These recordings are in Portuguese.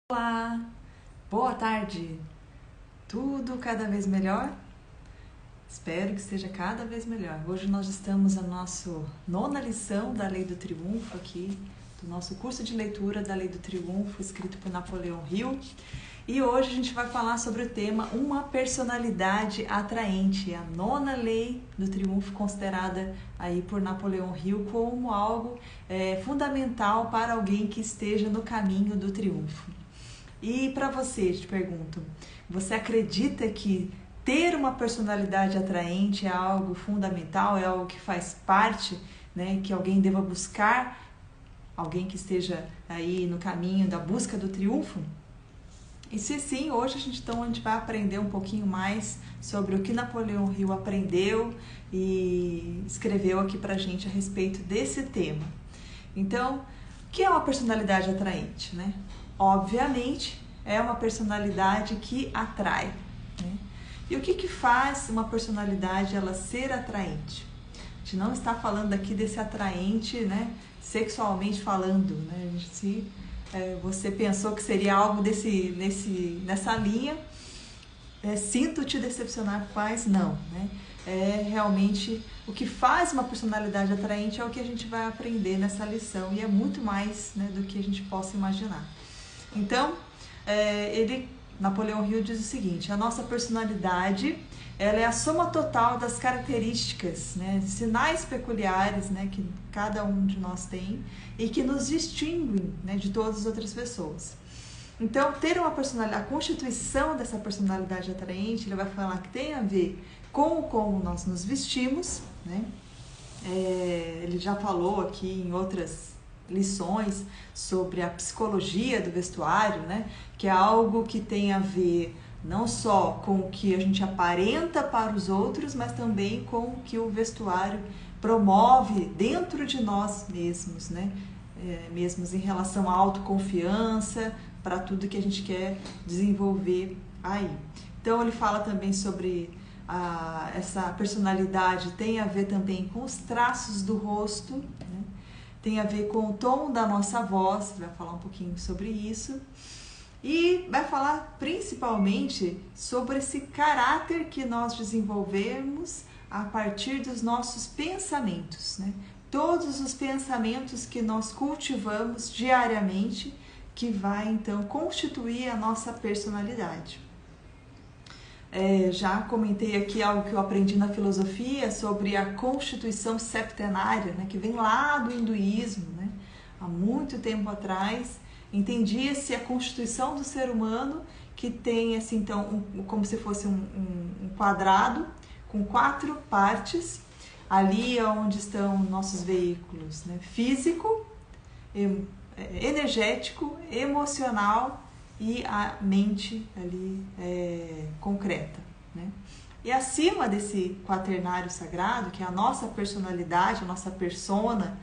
Olá, boa tarde. Tudo cada vez melhor? Espero que esteja cada vez melhor. Hoje nós estamos na nossa nona lição da Lei do Triunfo aqui, do nosso curso de leitura da Lei do Triunfo, escrito por Napoleão Hill. E hoje a gente vai falar sobre o tema uma personalidade atraente, a nona Lei do Triunfo, considerada aí por Napoleão Hill como algo fundamental para alguém que esteja no caminho do triunfo. E para você, te pergunto, você acredita que ter uma personalidade atraente é algo fundamental, é algo que faz parte, né, que alguém deva buscar, alguém que esteja aí no caminho da busca do triunfo? E se sim, hoje a gente vai aprender um pouquinho mais sobre o que Napoleão Hill aprendeu e escreveu aqui pra gente a respeito desse tema. Então, o que é uma personalidade atraente, né? Obviamente, é uma personalidade que atrai, né? E o que faz uma personalidade ela ser atraente? A gente não está falando aqui desse atraente, né, sexualmente falando, né? Você pensou que seria algo nessa linha, sinto te decepcionar, mas não, né? Realmente o que faz uma personalidade atraente é o que a gente vai aprender nessa lição e é muito mais, né, do que a gente possa imaginar. Então, Napoleão Hill diz o seguinte: a nossa personalidade ela é a soma total das características, né, sinais peculiares, né, que cada um de nós tem e que nos distinguem, né, de todas as outras pessoas. Então, ter uma personalidade, a constituição dessa personalidade atraente, ele vai falar que tem a ver com como nós nos vestimos, né? Ele já falou aqui em outras lições sobre a psicologia do vestuário, né? Que é algo que tem a ver não só com o que a gente aparenta para os outros, mas também com o que o vestuário promove dentro de nós mesmos, né? Mesmos em relação à autoconfiança, para tudo que a gente quer desenvolver aí. Então ele fala também sobre essa personalidade tem a ver também com os traços do rosto, né? Tem a ver com o tom da nossa voz, vai falar um pouquinho sobre isso. E vai falar principalmente sobre esse caráter que nós desenvolvemos a partir dos nossos pensamentos, né? Todos os pensamentos que nós cultivamos diariamente, que vai então constituir a nossa personalidade. Já comentei aqui algo que eu aprendi na filosofia sobre a constituição septenária, né, que vem lá do hinduísmo, né? Há muito tempo atrás, entendia-se a constituição do ser humano que tem assim, então, como se fosse um quadrado com 4 partes, ali é onde estão nossos veículos, né? Físico, energético, emocional e a mente ali concreta, né? E acima desse quaternário sagrado, que é a nossa personalidade, a nossa persona,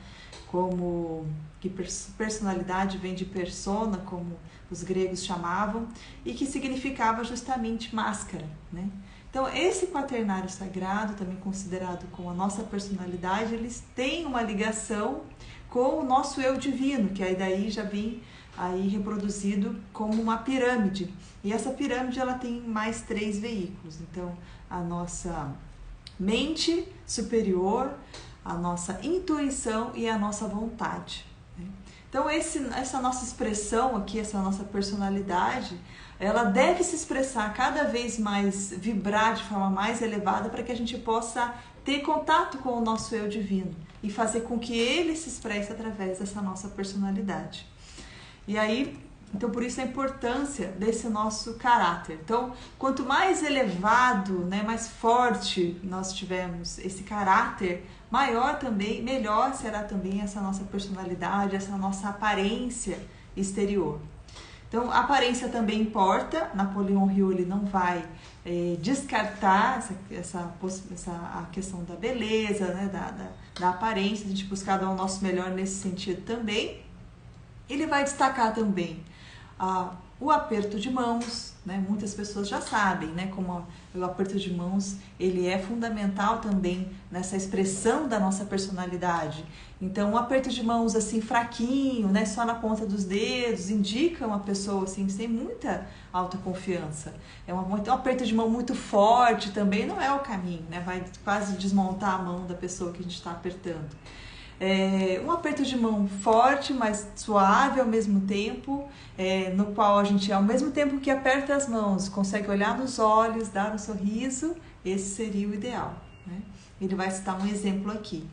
que personalidade vem de persona, como os gregos chamavam, e que significava justamente máscara, né? Então, esse quaternário sagrado, também considerado como a nossa personalidade, eles têm uma ligação com o nosso eu divino, que aí daí já vem aí reproduzido como uma pirâmide. E essa pirâmide ela tem mais 3 veículos. Então, a nossa mente superior, a nossa intuição e a nossa vontade, né? Então, essa nossa expressão aqui, essa nossa personalidade, ela deve se expressar cada vez mais, vibrar de forma mais elevada para que a gente possa ter contato com o nosso eu divino e fazer com que ele se expresse através dessa nossa personalidade. E aí, então por isso a importância desse nosso caráter. Então, quanto mais elevado, né, mais forte nós tivermos esse caráter, maior também, melhor será também essa nossa personalidade, essa nossa aparência exterior. Então, a aparência também importa. Napoleão Hill ele não vai descartar a questão da beleza, né, da aparência, a gente buscar dar o nosso melhor nesse sentido também. Ele vai destacar também o aperto de mãos, né? Muitas pessoas já sabem, né, como o aperto de mãos ele é fundamental também nessa expressão da nossa personalidade. Então, um aperto de mãos assim fraquinho, né, só na ponta dos dedos, indica uma pessoa assim sem muita autoconfiança. Um aperto de mão muito forte também não é o caminho, né? Vai quase desmontar a mão da pessoa que a gente está apertando. Um aperto de mão forte, mas suave ao mesmo tempo, no qual a gente, ao mesmo tempo que aperta as mãos, consegue olhar nos olhos, dar um sorriso. Esse seria o ideal, né? Ele vai citar um exemplo aqui.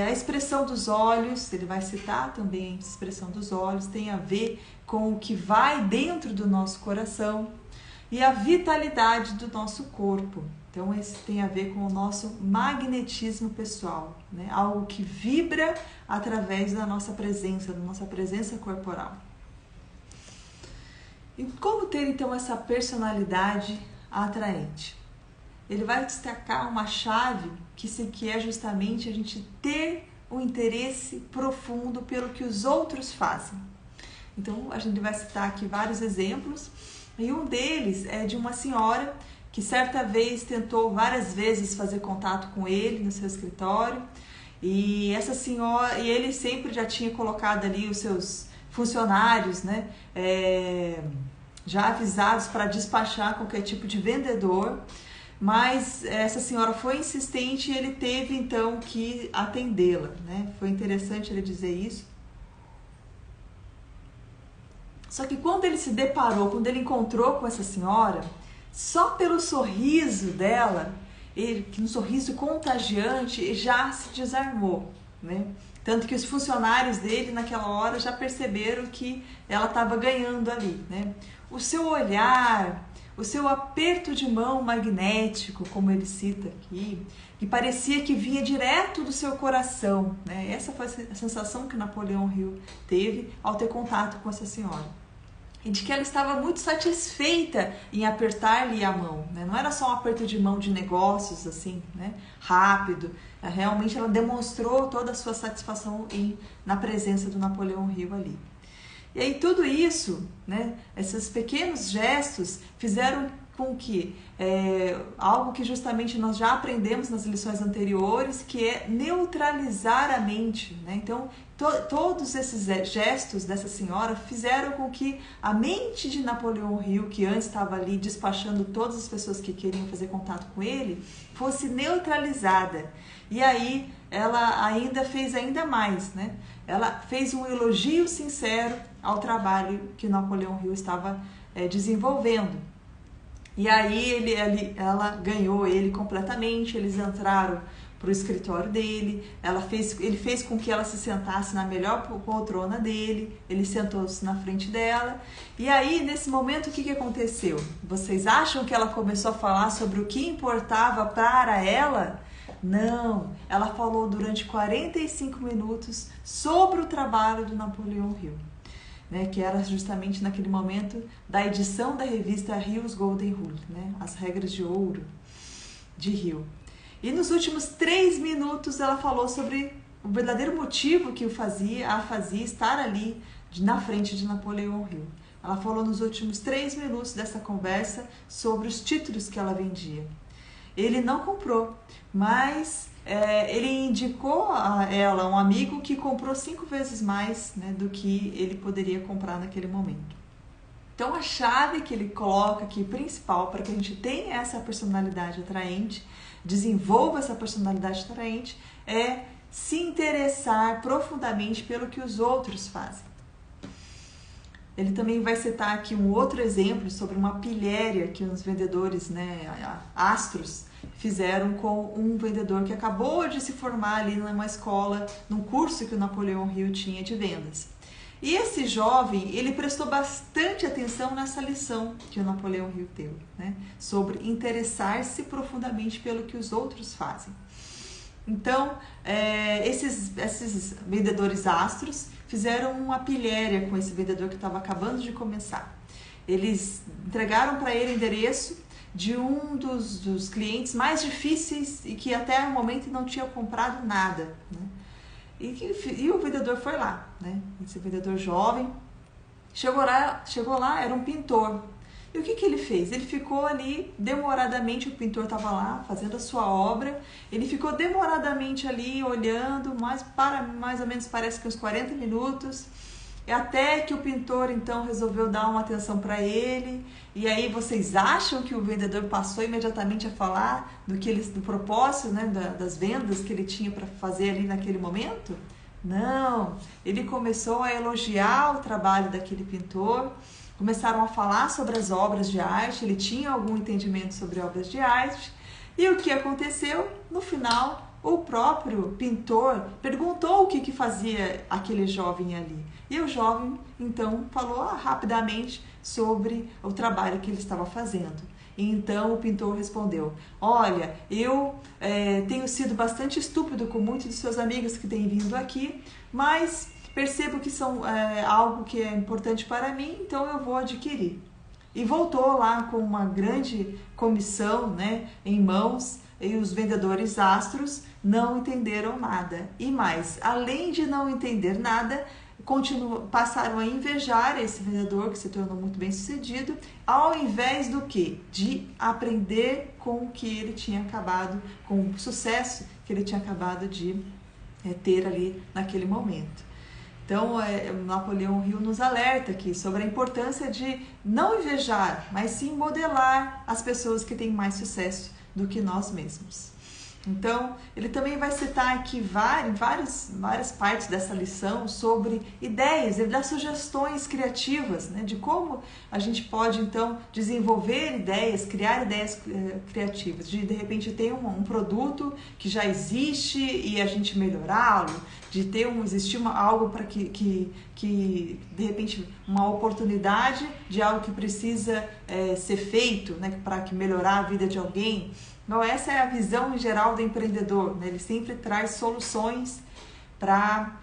A expressão dos olhos, ele vai citar também a expressão dos olhos, tem a ver com o que vai dentro do nosso coração e a vitalidade do nosso corpo. Então, esse tem a ver com o nosso magnetismo pessoal, né? Algo que vibra através da nossa presença corporal. E como ter, então, essa personalidade atraente? Ele vai destacar uma chave que é justamente a gente ter um interesse profundo pelo que os outros fazem. Então, a gente vai citar aqui vários exemplos, e um deles é de uma senhora que certa vez tentou várias vezes fazer contato com ele no seu escritório, e essa senhora, e ele sempre já tinha colocado ali os seus funcionários, né, já avisados para despachar qualquer tipo de vendedor, mas essa senhora foi insistente e ele teve então que atendê-la, né? Foi interessante ele dizer isso. Só que quando ele encontrou com essa senhora, só pelo sorriso dela, um sorriso contagiante, já se desarmou, né? Tanto que os funcionários dele naquela hora já perceberam que ela estava ganhando ali, né? O seu olhar, o seu aperto de mão magnético, como ele cita aqui, que parecia que vinha direto do seu coração, né? Essa foi a sensação que Napoleão Hill teve ao ter contato com essa senhora. E de que ela estava muito satisfeita em apertar-lhe a mão, né? Não era só um aperto de mão de negócios, assim, né, rápido. Realmente ela demonstrou toda a sua satisfação na presença do Napoleão Hill ali. E aí tudo isso, né, esses pequenos gestos fizeram com que algo que justamente nós já aprendemos nas lições anteriores, que é neutralizar a mente, né? Então, todos esses gestos dessa senhora fizeram com que a mente de Napoleão Hill, que antes estava ali despachando todas as pessoas que queriam fazer contato com ele, fosse neutralizada. E aí ela ainda fez ainda mais, né? Ela fez um elogio sincero ao trabalho que Napoleão Hill estava desenvolvendo. E aí ela ganhou ele completamente, eles entraram para o escritório dele, ele fez com que ela se sentasse na melhor poltrona dele, ele sentou-se na frente dela. E aí, nesse momento, o que aconteceu? Vocês acham que ela começou a falar sobre o que importava para ela? Não, ela falou durante 45 minutos sobre o trabalho do Napoleão Hill, né, que era justamente naquele momento da edição da revista Hill's Golden Rule, né, as regras de ouro de Hill. E nos últimos 3 minutos ela falou sobre o verdadeiro motivo que a fazia estar ali na frente de Napoleão Hill. Ela falou nos últimos 3 minutos dessa conversa sobre os títulos que ela vendia. Ele não comprou, mas ele indicou a ela um amigo que comprou 5 vezes mais, né, do que ele poderia comprar naquele momento. Então a chave que ele coloca aqui, principal, para que a gente tenha essa personalidade atraente, desenvolva essa personalidade atraente, é se interessar profundamente pelo que os outros fazem. Ele também vai citar aqui um outro exemplo sobre uma pilhéria que os vendedores, né, astros, fizeram com um vendedor que acabou de se formar ali numa escola, num curso que o Napoleão Hill tinha de vendas. E esse jovem, ele prestou bastante atenção nessa lição que o Napoleão Hill deu, né, sobre interessar-se profundamente pelo que os outros fazem. Então, esses vendedores astros fizeram uma pilhéria com esse vendedor que estava acabando de começar. Eles entregaram para ele o endereço de um dos clientes mais difíceis e que até o momento não tinha comprado nada, né? E o vendedor foi lá, né? Esse vendedor jovem Chegou lá, era um pintor. E o que ele fez? Ele ficou ali demoradamente, o pintor estava lá fazendo a sua obra, ele ficou demoradamente ali olhando, mais ou menos parece que uns 40 minutos, até que o pintor então resolveu dar uma atenção para ele. E aí vocês acham que o vendedor passou imediatamente a falar do propósito, né, das vendas que ele tinha para fazer ali naquele momento? Não, ele começou a elogiar o trabalho daquele pintor. Começaram a falar sobre as obras de arte, ele tinha algum entendimento sobre obras de arte. E o que aconteceu? No final, o próprio pintor perguntou o que fazia aquele jovem ali. E o jovem, então, falou rapidamente sobre o trabalho que ele estava fazendo. E então o pintor respondeu: olha, eu tenho sido bastante estúpido com muitos de seus amigos que têm vindo aqui, mas percebo que são algo que é importante para mim, então eu vou adquirir. E voltou lá com uma grande comissão, né, em mãos, e os vendedores astros não entenderam nada. E mais, além de não entender nada, passaram a invejar esse vendedor que se tornou muito bem sucedido, ao invés do quê? De aprender com o que ele tinha acabado, com o sucesso que ele tinha acabado de ter ali naquele momento. Então, Napoleão Hill nos alerta aqui sobre a importância de não invejar, mas sim modelar as pessoas que têm mais sucesso do que nós mesmos. Então, ele também vai citar aqui várias partes dessa lição sobre ideias, ele dá sugestões criativas, né, de como a gente pode, então, desenvolver ideias, criar ideias criativas, de repente ter um produto que já existe e a gente melhorá-lo, de existir algo para que de repente uma oportunidade de algo que precisa ser feito, né, para melhorar a vida de alguém. Então, essa é a visão em geral do empreendedor, né? Ele sempre traz soluções para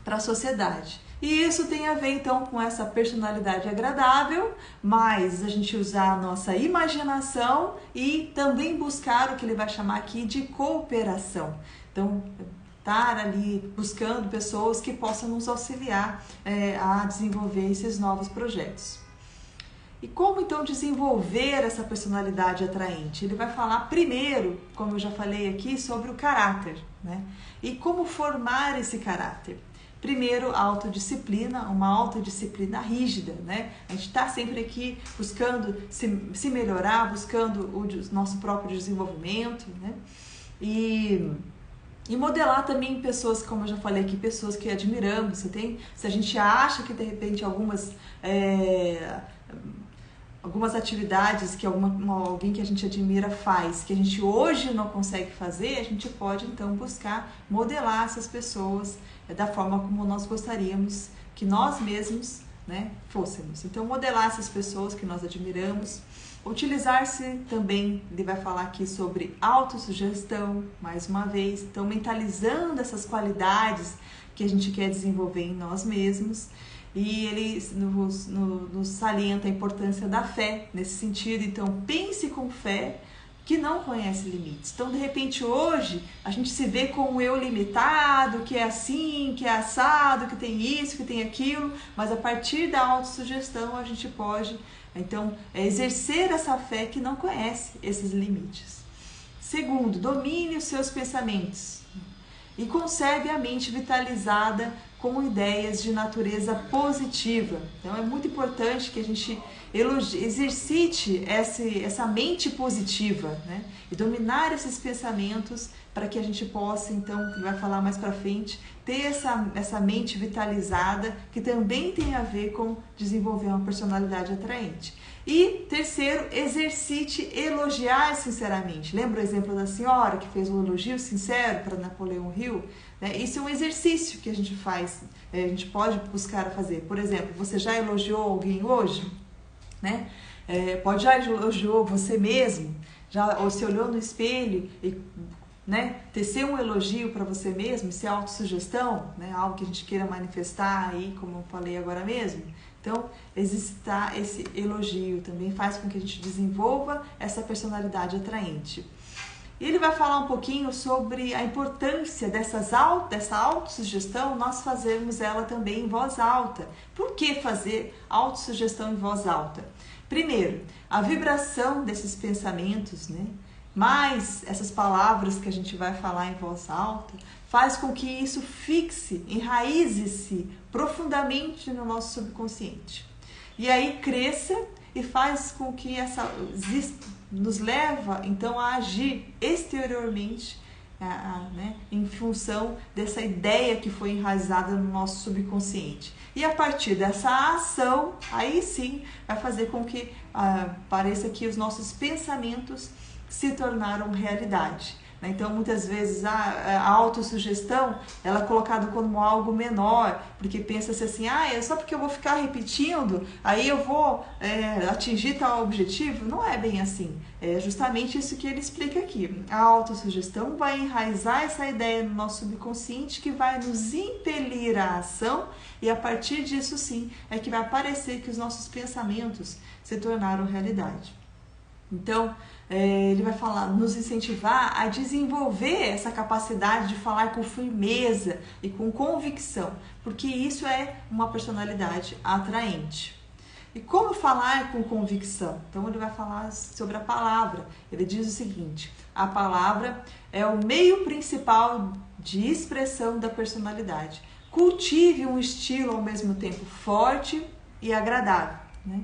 a sociedade. E isso tem a ver então com essa personalidade agradável, mas a gente usar a nossa imaginação e também buscar o que ele vai chamar aqui de cooperação. Então, estar ali buscando pessoas que possam nos auxiliar a desenvolver esses novos projetos. E como então desenvolver essa personalidade atraente? Ele vai falar primeiro, como eu já falei aqui, sobre o caráter, né? E como formar esse caráter. Primeiro, a autodisciplina, uma autodisciplina rígida, né? A gente está sempre aqui buscando se melhorar, buscando o nosso próprio desenvolvimento, né? E modelar também pessoas, como eu já falei aqui, pessoas que admiramos. Se a gente acha que de repente algumas atividades que alguém que a gente admira faz, que a gente hoje não consegue fazer, a gente pode então buscar modelar essas pessoas da forma como nós gostaríamos que nós mesmos, né, fôssemos. Então, modelar essas pessoas que nós admiramos, utilizar-se também, ele vai falar aqui sobre autossugestão, mais uma vez, então mentalizando essas qualidades que a gente quer desenvolver em nós mesmos. E ele nos salienta a importância da fé nesse sentido. Então, pense com fé que não conhece limites. Então, de repente, hoje, a gente se vê com o eu limitado, que é assim, que é assado, que tem isso, que tem aquilo, mas a partir da autossugestão a gente pode, então, exercer essa fé que não conhece esses limites. Segundo, domine os seus pensamentos e conserve a mente vitalizada com ideias de natureza positiva. Então é muito importante que a gente exercite essa mente positiva, né? E dominar esses pensamentos para que a gente possa, então, que vai falar mais para frente, ter essa mente vitalizada, que também tem a ver com desenvolver uma personalidade atraente. E terceiro, exercite elogiar sinceramente. Lembra o exemplo da senhora que fez um elogio sincero para Napoleão Hill? Isso é um exercício que a gente faz, a gente pode buscar fazer. Por exemplo, você já elogiou alguém hoje? Né? Já elogiou você mesmo? Ou se olhou no espelho e, né, tecer um elogio para você mesmo? Isso é autossugestão, né? Algo que a gente queira manifestar aí, como eu falei agora mesmo. Então, exercitar esse elogio também faz com que a gente desenvolva essa personalidade atraente. E ele vai falar um pouquinho sobre a importância dessa autossugestão, nós fazermos ela também em voz alta. Por que fazer autossugestão em voz alta? Primeiro, a vibração desses pensamentos, né? Mais essas palavras que a gente vai falar em voz alta, faz com que isso fixe, enraize-se profundamente no nosso subconsciente. E aí cresça e faz com que nos leva então a agir exteriormente, né, em função dessa ideia que foi enraizada no nosso subconsciente. E a partir dessa ação, aí sim vai fazer com que pareça que os nossos pensamentos se tornaram realidade. Então, muitas vezes a autossugestão ela é colocada como algo menor, porque pensa-se assim, é só porque eu vou ficar repetindo, aí eu vou atingir tal objetivo. Não é bem assim. É justamente isso que ele explica aqui. A autossugestão vai enraizar essa ideia no nosso subconsciente que vai nos impelir à ação, e a partir disso sim é que vai parecer que os nossos pensamentos se tornaram realidade. Então, ele vai nos incentivar a desenvolver essa capacidade de falar com firmeza e com convicção, porque isso é uma personalidade atraente. E como falar com convicção? Então, ele vai falar sobre a palavra. Ele diz o seguinte: a palavra é o meio principal de expressão da personalidade. Cultive um estilo ao mesmo tempo forte e agradável, né?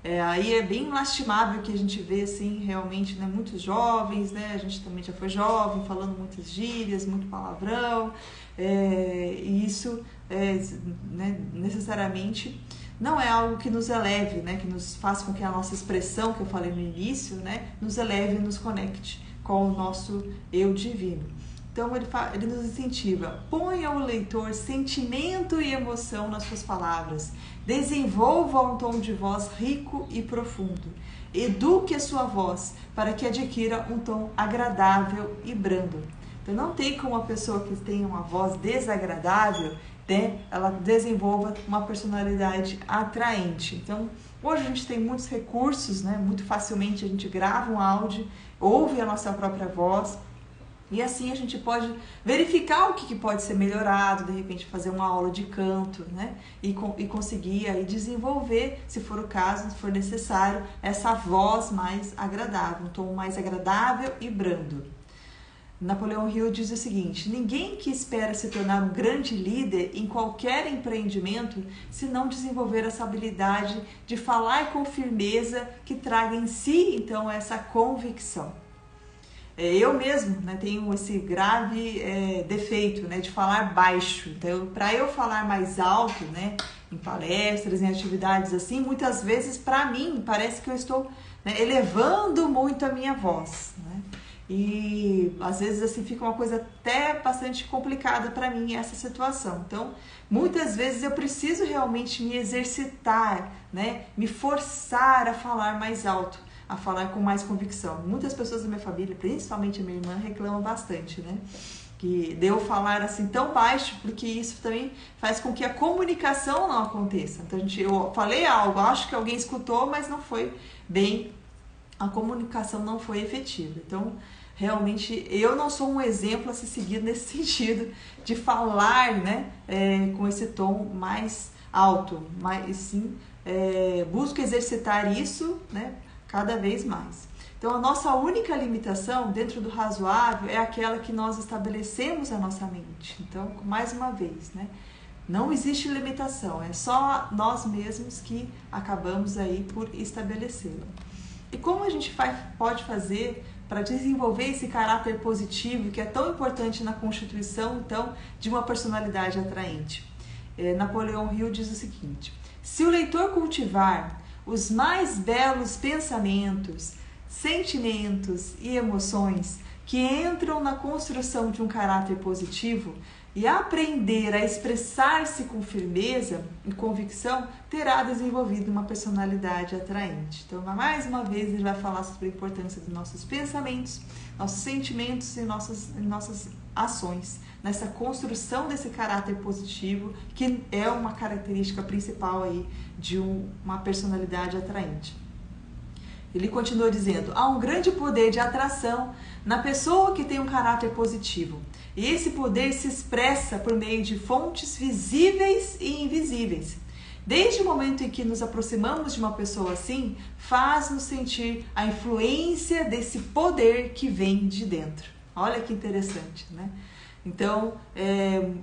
Aí é bem lastimável que a gente vê assim, realmente, né, muitos jovens, né, a gente também já foi jovem, falando muitas gírias, muito palavrão, e isso né, necessariamente não é algo que nos eleve, né, que nos faça com que a nossa expressão, que eu falei no início, né, nos eleve e nos conecte com o nosso eu divino. Então ele nos incentiva, ponha ao leitor sentimento e emoção nas suas palavras, desenvolva um tom de voz rico e profundo, eduque a sua voz para que adquira um tom agradável e brando. Então não tem como uma pessoa que tem uma voz desagradável, né, ela desenvolva uma personalidade atraente. Então hoje a gente tem muitos recursos, né, muito facilmente a gente grava um áudio, ouve a nossa própria voz, e assim a gente pode verificar o que pode ser melhorado, de repente fazer uma aula de canto, né? E conseguir aí desenvolver, se for o caso, se for necessário, essa voz mais agradável, um tom mais agradável e brando. Napoleão Hill diz o seguinte: ninguém que espera se tornar um grande líder em qualquer empreendimento se não desenvolver essa habilidade de falar com firmeza que traga em si, então, essa convicção. Eu mesmo, né, tenho esse grave defeito, né, de falar baixo. Então, para eu falar mais alto, né, em palestras, em atividades assim, muitas vezes para mim parece que eu estou, né, elevando muito a minha voz, né? E às vezes assim fica uma coisa até bastante complicada para mim essa situação. Então, muitas vezes eu preciso realmente me exercitar, né, me forçar a falar mais alto, a falar com mais convicção. Muitas pessoas da minha família, principalmente a minha irmã, reclamam bastante, né? Que de eu falar assim tão baixo, porque isso também faz com que a comunicação não aconteça. Então, eu falei algo, acho que alguém escutou, mas não foi bem, a comunicação não foi efetiva. Então, realmente, eu não sou um exemplo a ser seguido nesse sentido de falar, né, com esse tom mais alto, mas sim, busco exercitar isso, né, cada vez mais. Então, a nossa única limitação dentro do razoável é aquela que nós estabelecemos na nossa mente. Então, mais uma vez, né? Não existe limitação, é só nós mesmos que acabamos aí por estabelecê-la. E como a gente pode fazer para desenvolver esse caráter positivo que é tão importante na constituição, então, de uma personalidade atraente? Napoleão Hill diz o seguinte: se o leitor cultivar os mais belos pensamentos, sentimentos e emoções que entram na construção de um caráter positivo e aprender a expressar-se com firmeza e convicção, terá desenvolvido uma personalidade atraente. Então, mais uma vez, ele vai falar sobre a importância dos nossos pensamentos, nossos sentimentos e nossas ações, nessa construção desse caráter positivo, que é uma característica principal aí de uma personalidade atraente. Ele continua dizendo: há um grande poder de atração na pessoa que tem um caráter positivo. E esse poder se expressa por meio de fontes visíveis e invisíveis. Desde o momento em que nos aproximamos de uma pessoa assim, faz-nos sentir a influência desse poder que vem de dentro. Olha que interessante, né? Então,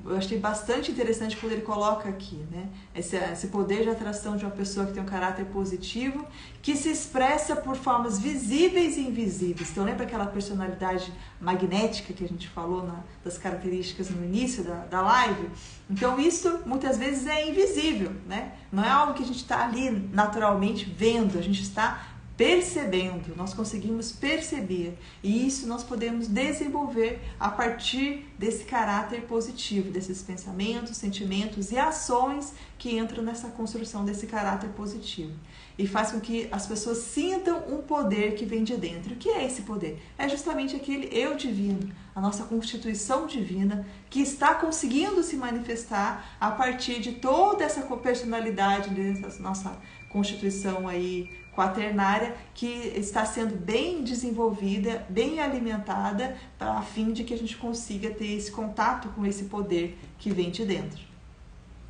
eu achei bastante interessante quando ele coloca aqui, né? Esse poder de atração de uma pessoa que tem um caráter positivo, que se expressa por formas visíveis e invisíveis. Então, lembra aquela personalidade magnética que a gente falou das características no início da live? Então, isso muitas vezes é invisível, né? Não é algo que a gente está ali naturalmente vendo, a gente está percebendo, nós conseguimos perceber, e isso nós podemos desenvolver a partir desse caráter positivo, desses pensamentos, sentimentos e ações que entram nessa construção desse caráter positivo. E faz com que as pessoas sintam um poder que vem de dentro. O que é esse poder? É justamente aquele eu divino, a nossa constituição divina, que está conseguindo se manifestar a partir de toda essa personalidade dessa nossa constituição aí quaternária, que está sendo bem desenvolvida, bem alimentada, a fim de que a gente consiga ter esse contato com esse poder que vem de dentro.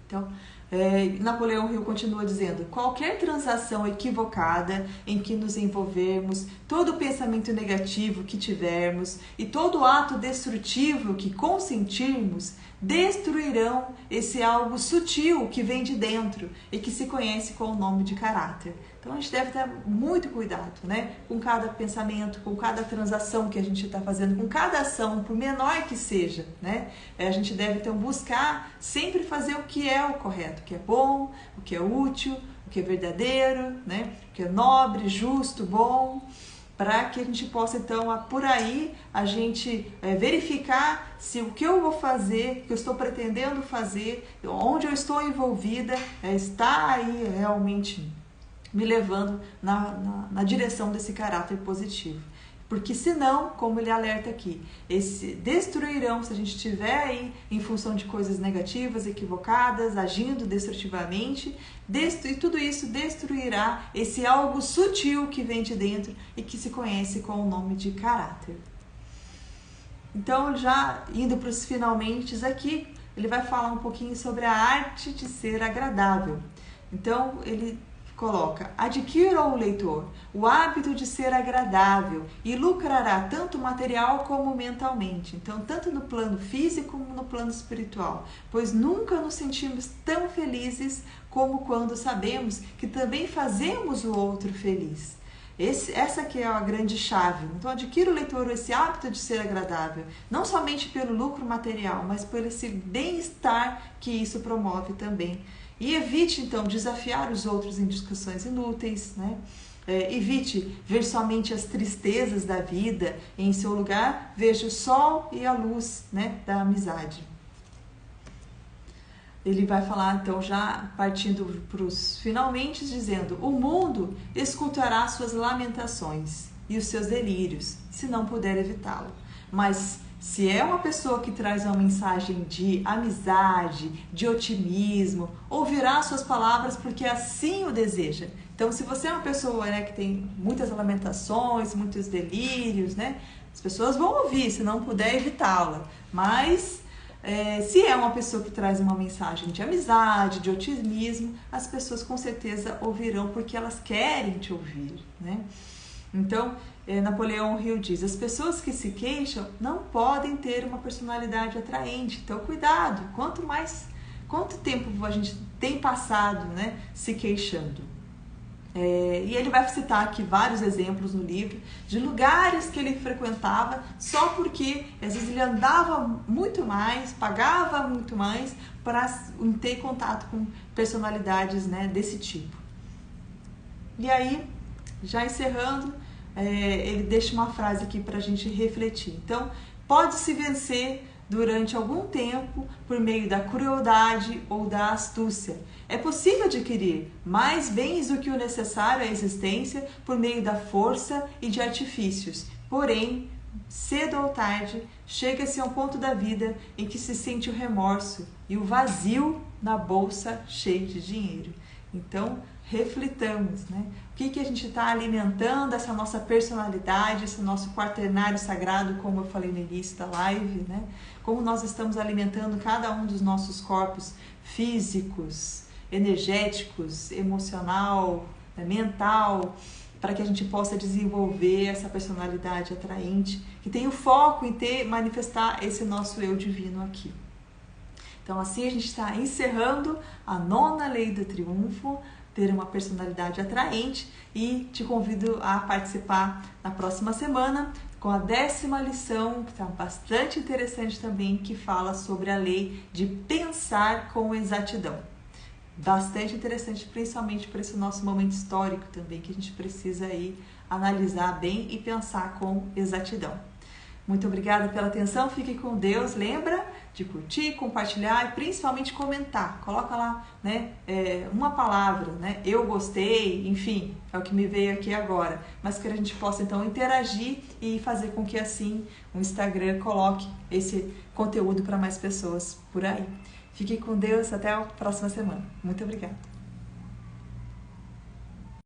Então, Napoleão Hill continua dizendo: qualquer transação equivocada em que nos envolvermos, todo pensamento negativo que tivermos e todo ato destrutivo que consentirmos, destruirão esse algo sutil que vem de dentro e que se conhece com o nome de caráter. Então a gente deve ter muito cuidado, né? Com cada pensamento, com cada transação que a gente está fazendo, com cada ação, por menor que seja, né? A gente deve então buscar sempre fazer o que é o correto, o que é bom, o que é útil, o que é verdadeiro, né? O que é nobre, justo, bom, para que a gente possa então, por aí, a gente verificar se o que eu vou fazer, o que eu estou pretendendo fazer, onde eu estou envolvida, está aí realmente me levando na direção desse caráter positivo. Porque senão, como ele alerta aqui, destruirão, se a gente estiver aí em função de coisas negativas, equivocadas, agindo destrutivamente, e tudo isso destruirá esse algo sutil que vem de dentro e que se conhece com o nome de caráter. Então, já indo para os finalmente aqui, ele vai falar um pouquinho sobre a arte de ser agradável. Então, ele coloca: adquira o leitor o hábito de ser agradável e lucrará tanto material como mentalmente. Então, tanto no plano físico como no plano espiritual, pois nunca nos sentimos tão felizes como quando sabemos que também fazemos o outro feliz. Essa que é a grande chave. Então, adquira o leitor esse hábito de ser agradável, não somente pelo lucro material, mas por esse bem-estar que isso promove também. E evite, então, desafiar os outros em discussões inúteis, né? Evite ver somente as tristezas da vida, e em seu lugar, veja o sol e a luz, né, da amizade. Ele vai falar, então, já partindo para os finalmente, dizendo: o mundo escutará suas lamentações e os seus delírios, se não puder evitá-lo. Mas se é uma pessoa que traz uma mensagem de amizade, de otimismo, ouvirá suas palavras porque assim o deseja. Então, se você é uma pessoa, né, que tem muitas lamentações, muitos delírios, né, as pessoas vão ouvir, se não puder evitá-la. Mas se é uma pessoa que traz uma mensagem de amizade, de otimismo, as pessoas com certeza ouvirão porque elas querem te ouvir, né? Então, Napoleão Hill diz: as pessoas que se queixam não podem ter uma personalidade atraente. Então, cuidado, quanto tempo a gente tem passado, né, se queixando. E ele vai citar aqui vários exemplos no livro de lugares que ele frequentava só porque às vezes ele andava muito mais, pagava muito mais para ter contato com personalidades, né, desse tipo. E aí, já encerrando, ele deixa uma frase aqui para a gente refletir. Então, pode-se vencer durante algum tempo por meio da crueldade ou da astúcia. É possível adquirir mais bens do que o necessário à existência por meio da força e de artifícios. Porém, cedo ou tarde, chega-se a um ponto da vida em que se sente o remorso e o vazio na bolsa cheia de dinheiro. Então, reflitamos, né? O que a gente está alimentando, essa nossa personalidade, esse nosso quaternário sagrado, como eu falei no início da live, né? Como nós estamos alimentando cada um dos nossos corpos físicos, energéticos, emocional, mental, para que a gente possa desenvolver essa personalidade atraente, que tem o foco em manifestar esse nosso eu divino aqui. Então assim a gente está encerrando a 9ª Lei do Triunfo, ter uma personalidade atraente, e te convido a participar na próxima semana com a 10ª lição, que está bastante interessante também, que fala sobre a lei de pensar com exatidão. Bastante interessante, principalmente para esse nosso momento histórico também, que a gente precisa aí analisar bem e pensar com exatidão. Muito obrigada pela atenção, fique com Deus. Lembra de curtir, compartilhar e principalmente comentar. Coloca lá, né, uma palavra, né, eu gostei, enfim, é o que me veio aqui agora. Mas que a gente possa então interagir e fazer com que assim o Instagram coloque esse conteúdo para mais pessoas por aí. Fique com Deus, até a próxima semana. Muito obrigada.